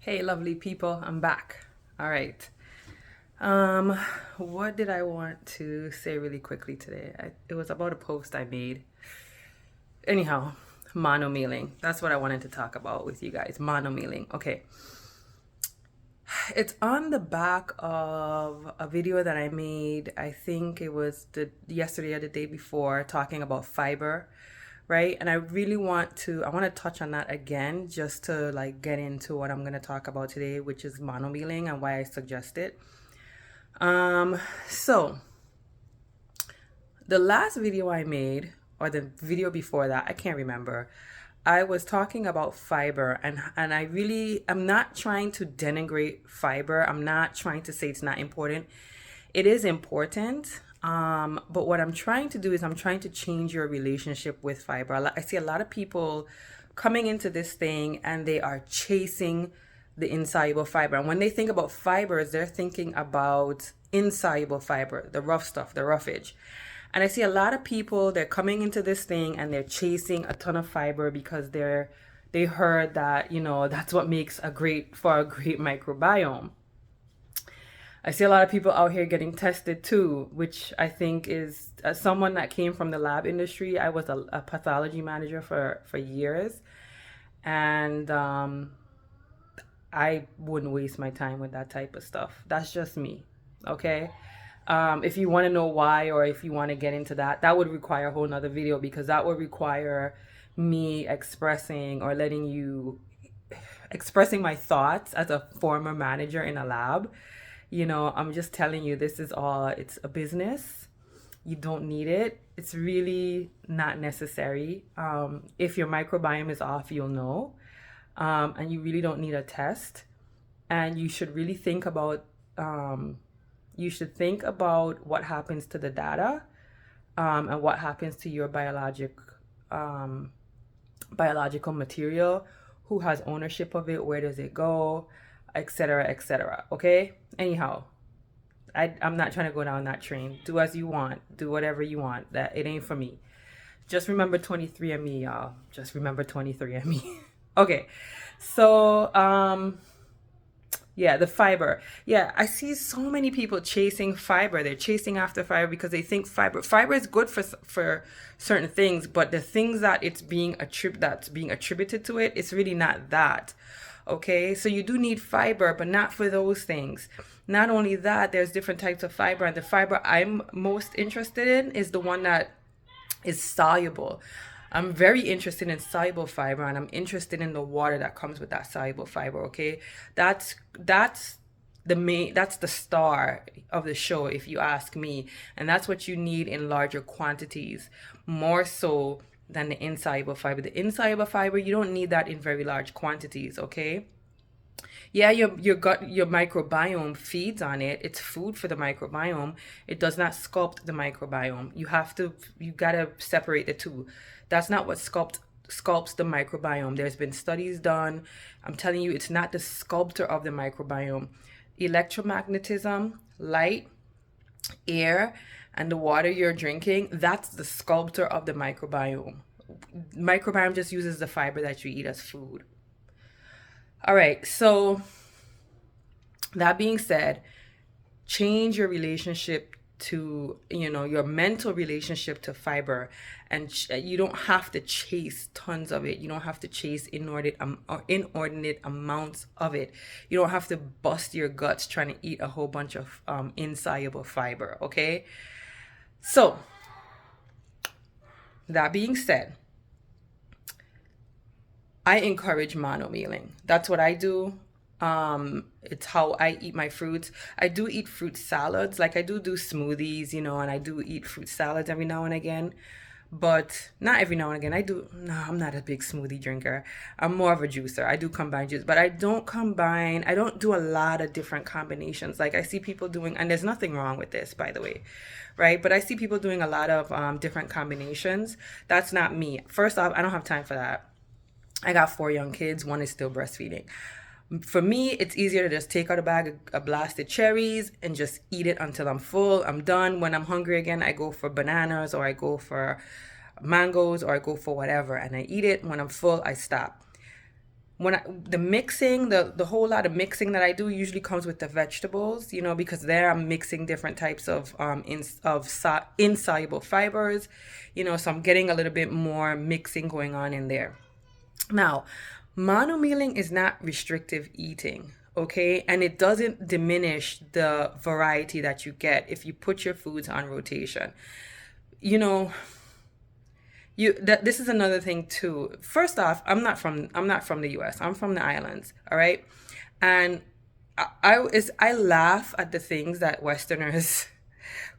Hey, lovely people, I'm back. All right. Um, what did I want to say really quickly today? It was about a post I made. Anyhow, monomealing. That's what I wanted to talk about with you guys. Monomealing. Okay. It's on the back of a video that I made. I think it was the yesterday or the day before, talking about fiber, right? And I want to touch on that again just to like get into what I'm going to talk about today, which is monomealing and why I suggest it. Um, so the last video I made, or the video before that, I can't remember. I was talking about fiber, and I'm not trying to denigrate fiber. I'm not trying to say it's not important. It is important. But what I'm trying to do is I'm trying to change your relationship with fiber. I see a lot of people coming into this thing and they are chasing the insoluble fiber. And when they think about fibers, they're thinking about insoluble fiber, the rough stuff, the roughage. And I see a lot of people, they're coming into this thing and they're chasing a ton of fiber because they heard that, that's what makes a great microbiome. I see a lot of people out here getting tested too, which I think is, as someone that came from the lab industry. I was a pathology manager for years, and I wouldn't waste my time with that type of stuff. That's just me. Okay. If you want to know why, or if you want to get into that, that would require a whole nother video, because that would require me expressing my thoughts as a former manager in a lab. I'm just telling you, it's a business. You don't need it. It's really not necessary. If your microbiome is off, you'll know. And you really don't need a test. And you should think about what happens to the data, and what happens to your biological material, who has ownership of it, where does it go, etc., etc. Okay? Anyhow, I'm not trying to go down that train. Do as you want. Do whatever you want. That it ain't for me. Just remember 23andMe, y'all. Just remember 23andMe. Okay. So, yeah, the fiber. Yeah, I see so many people chasing fiber. They're chasing after fiber because they think fiber is good for certain things, but the things that's being attributed to it, it's really not that. Okay, so you do need fiber, but not for those things. Not only that, there's different types of fiber, and the fiber I'm most interested in is the one that is soluble. I'm very interested in soluble fiber, and I'm interested in the water that comes with that soluble fiber. Okay, that's that's the star of the show, if you ask me, and that's what you need in larger quantities, more so than the insoluble fiber. The insoluble fiber, you don't need that in very large quantities. Okay. Yeah, your microbiome feeds on it. It's food for the microbiome. It does not sculpt the microbiome. You gotta separate the two. That's not what sculpts the microbiome. There's been studies done. I'm telling you, it's not the sculptor of the microbiome. Electromagnetism, light, air, and the water you're drinking, that's the sculptor of the microbiome. Microbiome just uses the fiber that you eat as food. All right, so that being said, change your relationship to, your mental relationship to fiber. And you don't have to chase tons of it. You don't have to chase inordinate amounts of it. You don't have to bust your guts trying to eat a whole bunch of insoluble fiber. Okay, so that being said, I encourage monomealing. That's what I do. It's how I eat my fruits. I do eat fruit salads. Like, I do smoothies, and I do eat fruit salads every now and again. But not every now and again. No, I'm not a big smoothie drinker. I'm more of a juicer. I do combine juice, but I don't do a lot of different combinations. Like, I see people doing, and there's nothing wrong with this, by the way, right? But I see people doing a lot of different combinations. That's not me. First off, I don't have time for that. I got 4 young kids. One is still breastfeeding. For me, it's easier to just take out a bag of blasted cherries and just eat it until I'm full. I'm done. When I'm hungry again, I go for bananas, or I go for mangoes, or I go for whatever, and I eat it. When I'm full, I stop. the mixing, the whole lot of mixing that I do usually comes with the vegetables, you know, because there I'm mixing different types of insoluble fibers, you know, so I'm getting a little bit more mixing going on in there. Now, monomealing is not restrictive eating, okay? And it doesn't diminish the variety that you get if you put your foods on rotation. You know, this is another thing too. First off, I'm not from the US. I'm from the islands, all right? And I laugh at the things that Westerners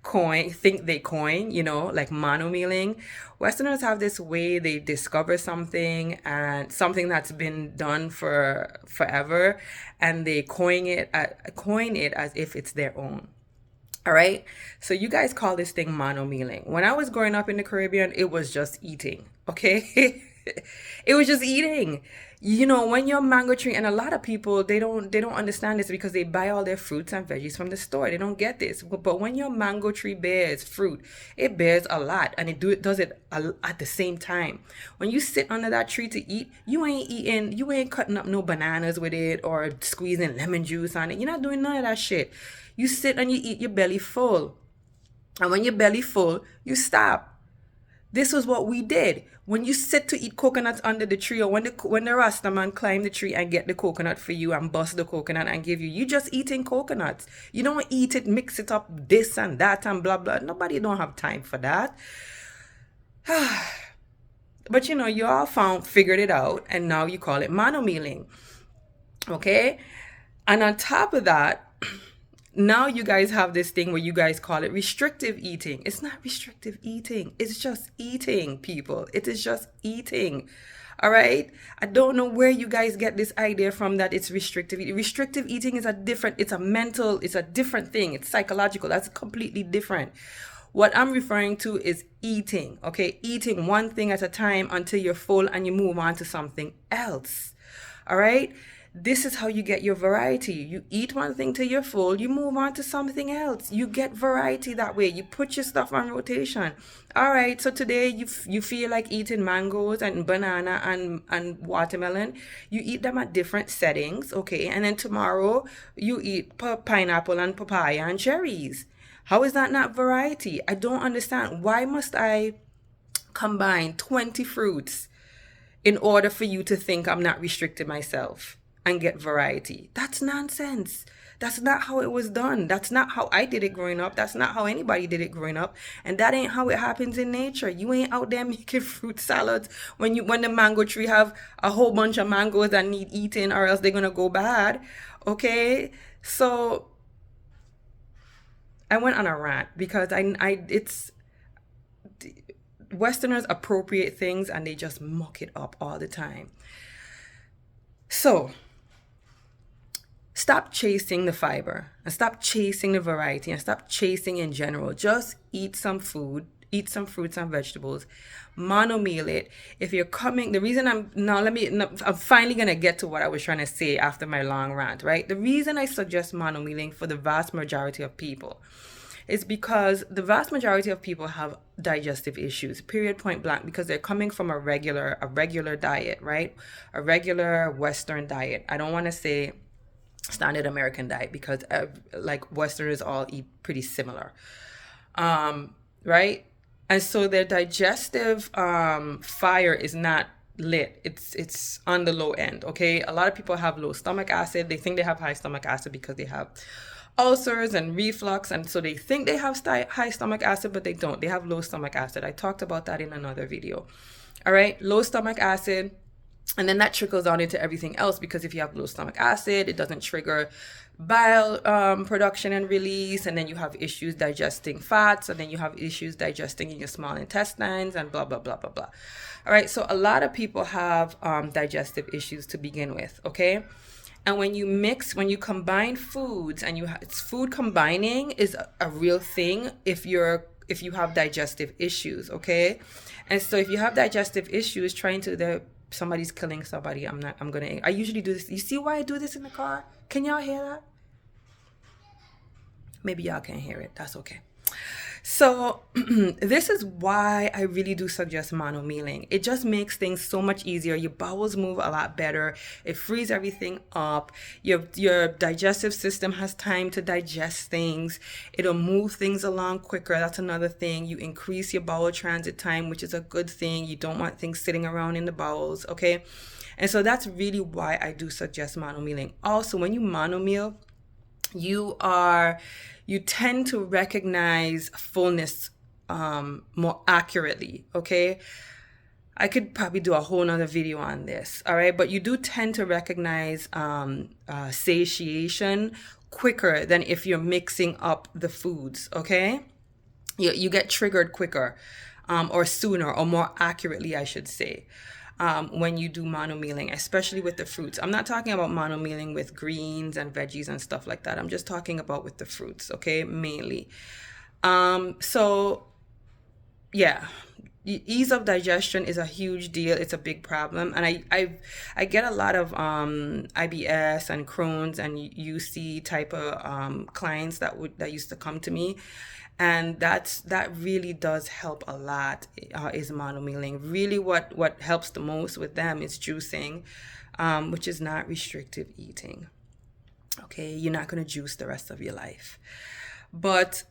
think they coin, you know, like monomealing. Westerners have this way they discover something and something that's been done for forever, and they coin it as if it's their own. All right. So you guys call this thing monomealing. When I was growing up in the Caribbean, it was just eating. Okay. It was just eating. You know, when your mango tree, and a lot of people, they don't understand this because they buy all their fruits and veggies from the store. They don't get this. But when your mango tree bears fruit, it bears a lot, and it does it at the same time. When you sit under that tree to eat, you ain't cutting up no bananas with it or squeezing lemon juice on it. You're not doing none of that shit. You sit and you eat your belly full. And when your belly full, you stop. This was what we did. When you sit to eat coconuts under the tree, or when the Rasta man climb the tree and get the coconut for you and bust the coconut and give you just eating coconuts. You don't eat it, mix it up, this and that and blah, blah. Nobody don't have time for that. But you know, you all figured it out, and now you call it monomealing. Okay? And on top of that, now you guys have this thing where you guys call it restrictive eating. It's not restrictive eating. It's just eating, people. It is just eating. All right? I don't know where you guys get this idea from that it's restrictive eating. Restrictive eating is it's a different thing. It's psychological. That's completely different. What I'm referring to is eating, okay? Eating one thing at a time until you're full and you move on to something else. All right? This is how you get your variety. You eat one thing till you're full, you move on to something else. You get variety that way. You put your stuff on rotation. All right, so today you feel like eating mangoes and banana and watermelon. You eat them at different settings, okay? And then tomorrow you eat pineapple and papaya and cherries. How is that not variety? I don't understand. Why must I combine 20 fruits in order for you to think I'm not restricting myself and get variety? That's nonsense. That's not how it was done. That's not how I did it growing up. That's not how anybody did it growing up. And that ain't how it happens in nature. You ain't out there making fruit salads when the mango tree have a whole bunch of mangoes that need eating, or else they're gonna go bad. Okay? So I went on a rant because it's Westerners appropriate things and they just muck it up all the time. So stop chasing the fiber and stop chasing the variety and stop chasing in general. Just eat some food, eat some fruits and vegetables, monomeal it. If you're coming, I'm finally going to get to what I was trying to say after my long rant, right? The reason I suggest monomealing for the vast majority of people is because the vast majority of people have digestive issues, period, point blank, because they're coming from a regular diet, right? A regular Western diet. I don't want to say standard American diet because like Westerners all eat pretty similar, right? And so their digestive fire is not lit. It's on the low end, okay? A lot of people have low stomach acid. They think they have high stomach acid because they have ulcers and reflux, and so they think they have high stomach acid, but they don't. They have low stomach acid. I talked about that in another video. All right, low stomach acid, and then that trickles down into everything else, because if you have low stomach acid, it doesn't trigger bile production and release, and then you have issues digesting fats, and then you have issues digesting in your small intestines, and blah blah blah blah blah. All right, so a lot of people have digestive issues to begin with, okay? And when you combine foods, and food combining is a real thing if you have digestive issues, okay? And so if you have digestive issues, somebody's killing somebody. I usually do this. You see why I do this in the car? Can y'all hear that? Maybe y'all can't hear it. That's okay. So this is why I really do suggest monomealing. It just makes things so much easier. Your bowels move a lot better. It frees everything up. Your digestive system has time to digest things. It'll move things along quicker. That's another thing. You increase your bowel transit time, which is a good thing. You don't want things sitting around in the bowels, okay? And so that's really why I do suggest monomealing. Also, when you monomeal, you are you tend to recognize fullness more accurately, okay? I could probably do a whole nother video on this, all right? But you do tend to recognize satiation quicker than if you're mixing up the foods, okay? You get triggered quicker, or sooner, or more accurately, I should say, when you do monomealing, especially with the fruits. I'm not talking about monomealing with greens and veggies and stuff like that. I'm just talking about with the fruits, okay, mainly. So yeah, ease of digestion is a huge deal. It's a big problem, and I get a lot of IBS and Crohn's and UC type of clients that used to come to me, and that really does help a lot. Is monomealing really what helps the most with them is juicing, which is not restrictive eating. Okay, you're not going to juice the rest of your life, but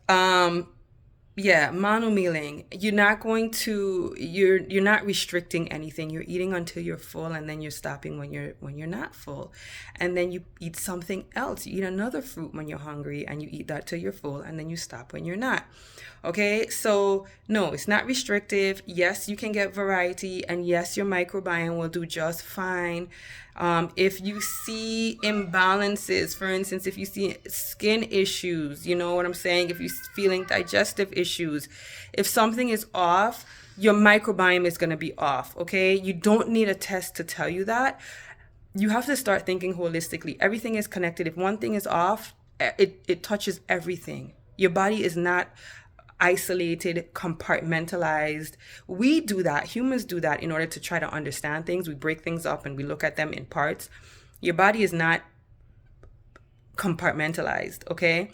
yeah, monomealing. You're not restricting anything. You're eating until you're full, and then you're stopping when you're not full. And then you eat something else. You eat another fruit when you're hungry, and you eat that till you're full, and then you stop when you're not. Okay? So, no, it's not restrictive. Yes, you can get variety, and yes, your microbiome will do just fine. If you see imbalances, for instance, if you see skin issues, you know what I'm saying? If you're feeling digestive issues, if something is off, your microbiome is going to be off, okay? You don't need a test to tell you that. You have to start thinking holistically. Everything is connected. If one thing is off, it touches everything. Your body is not isolated, compartmentalized. We do that. Humans do that in order to try to understand things. We break things up and we look at them in parts. Your body is not compartmentalized, okay?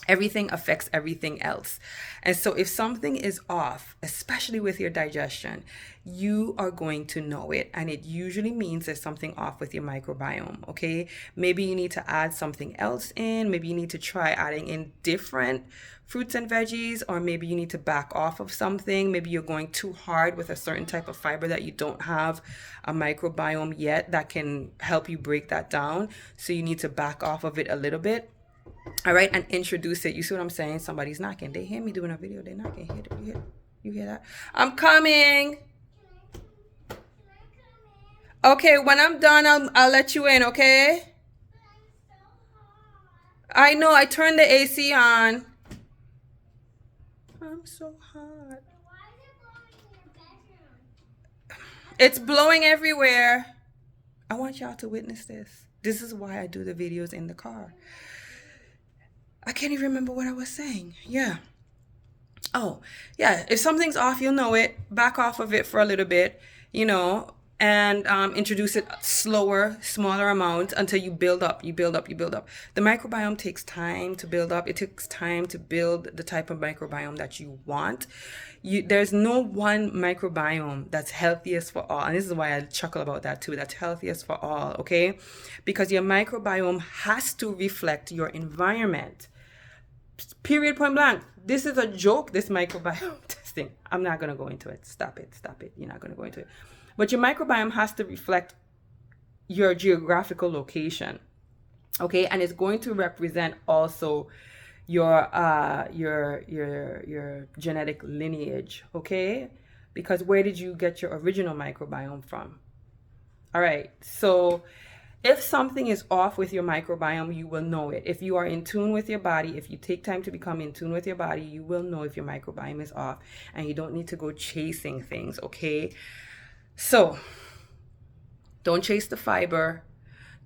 Everything affects everything else. And so if something is off, especially with your digestion, you are going to know it. And it usually means there's something off with your microbiome, okay? Maybe you need to add something else in. Maybe you need to try adding in different fruits and veggies, or maybe you need to back off of something. Maybe you're going too hard with a certain type of fiber that you don't have a microbiome yet that can help you break that down. So you need to back off of it a little bit. All right, and introduce it. You see what I'm saying? Somebody's knocking. They hear me doing a video. They're knocking. You hear that? I'm coming. Okay, when I'm done, I'll let you in, okay? I know, I turned the AC on. I'm so hot. It's blowing everywhere. I want y'all to witness this. This is why I do the videos in the car. I can't even remember what I was saying. Yeah. Oh, yeah. If something's off, you'll know it. Back off of it for a little bit, and introduce it slower, smaller amount until you build up. You build up. The microbiome takes time to build up. It takes time to build the type of microbiome that you want. There's no one microbiome that's healthiest for all. And this is why I chuckle about that too. That's healthiest for all, okay? Because your microbiome has to reflect your environment. Period, point blank. This is a joke, this microbiome testing. I'm not going to go into it. Stop it. You're not going to go into it. But your microbiome has to reflect your geographical location, okay? And it's going to represent also your genetic lineage, okay? Because where did you get your original microbiome from? All right, so if something is off with your microbiome, you will know it. If you are in tune with your body, if you take time to become in tune with your body, you will know if your microbiome is off, and you don't need to go chasing things, okay? So don't chase the fiber,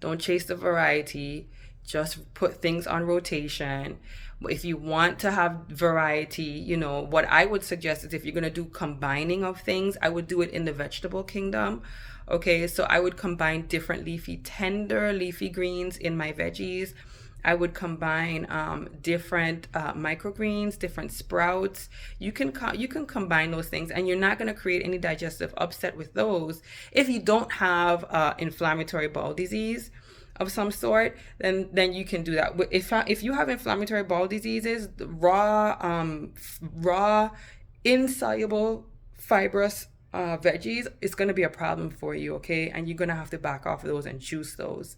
don't chase the variety, just put things on rotation. If you want to have variety, what I would suggest is if you're going to do combining of things, I would do it in the vegetable kingdom. Okay, so I would combine different tender leafy greens in my veggies. I would combine different microgreens, different sprouts. You can combine those things, and you're not going to create any digestive upset with those. If you don't have inflammatory bowel disease of some sort, then you can do that. But if you have inflammatory bowel diseases, raw insoluble fibrous veggies is going to be a problem for you, okay? And you're going to have to back off of those and choose those.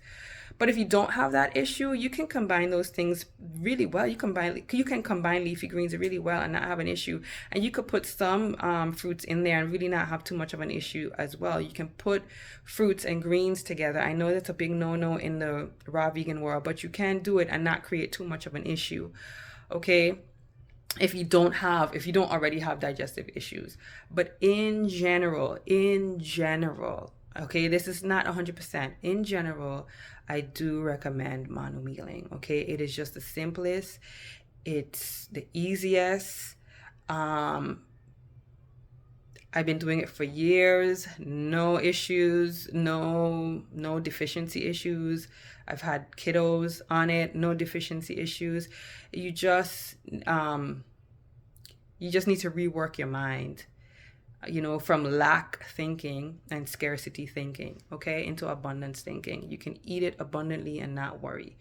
But if you don't have that issue, you can combine those things really well. You can combine leafy greens really well and not have an issue. And you could put some fruits in there and really not have too much of an issue as well. You can put fruits and greens together. I know that's a big no-no in the raw vegan world, but you can do it and not create too much of an issue, okay? If you don't already have digestive issues. But in general, okay, this is not 100%. In general, I do recommend monomealing, okay? It is just the simplest. It's the easiest. I've been doing it for years. No issues, no deficiency issues. I've had kiddos on it, no deficiency issues. You just need to rework your mind, from lack thinking and scarcity thinking, okay, into abundance thinking. You can eat it abundantly and not worry.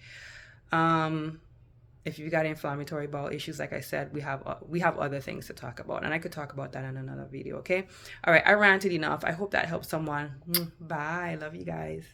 If you've got inflammatory bowel issues, like I said, we have other things to talk about, and I could talk about that in another video, okay? All right, I ranted enough. I hope that helps someone. Bye. Love you guys.